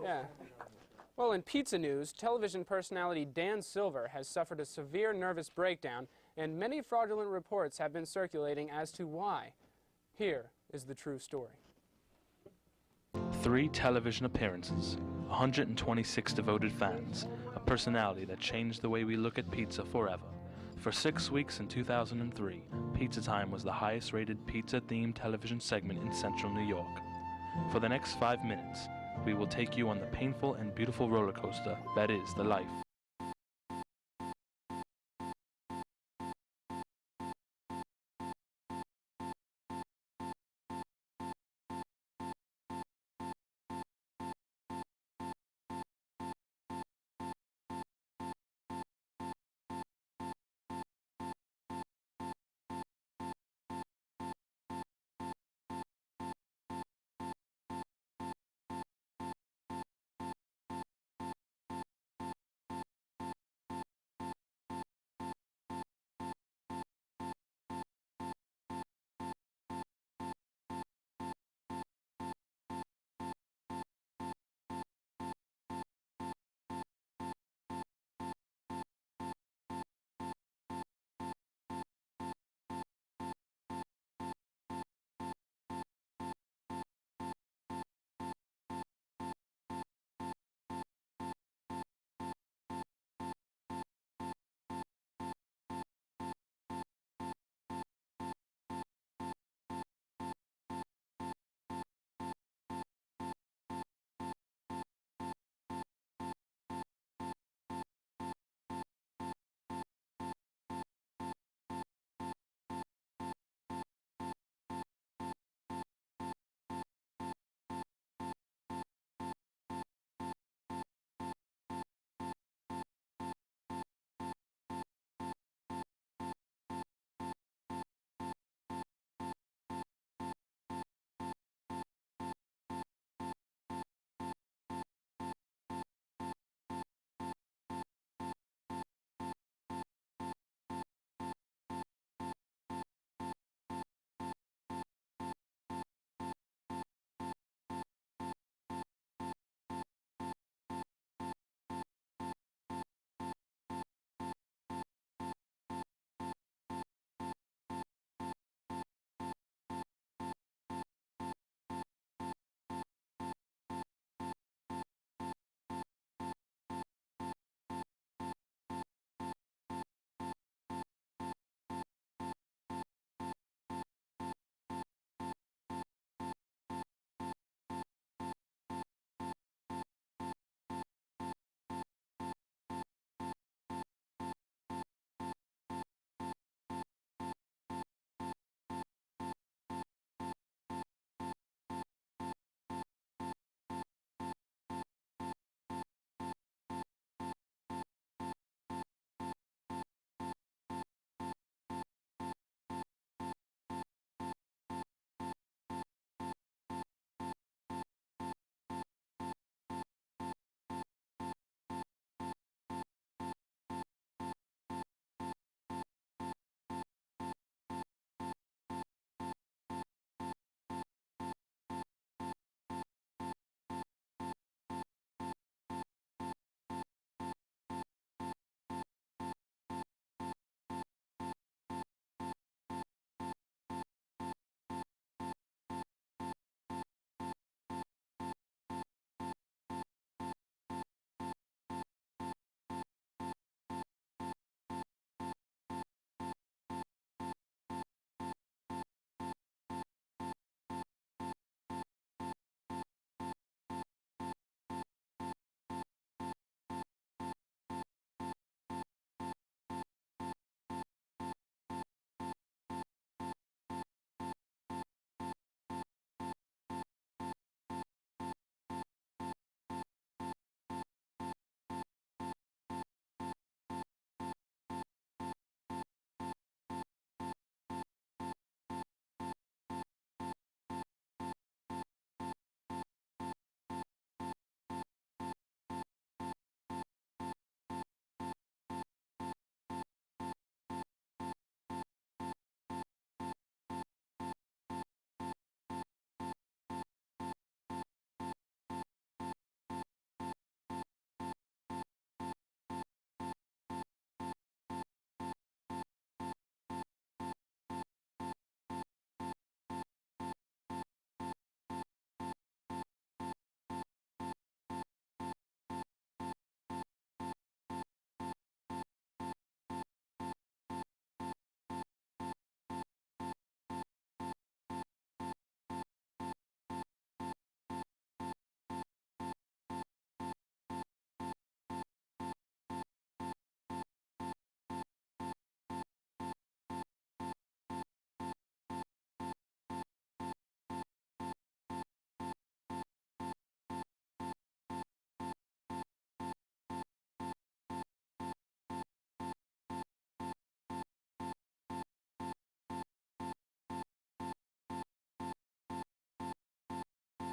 Yeah. Well, in pizza news, television personality Dan Silver has suffered a severe nervous breakdown, and many fraudulent reports have been circulating as to why. Here is the true story. 3 television appearances, 126 devoted fans, a personality that changed the way we look at pizza forever. For 6 weeks in 2003, Pizza Time was the highest-rated pizza-themed television segment in central New York. For the next 5 minutes, we will take you on the painful and beautiful roller coaster that is the life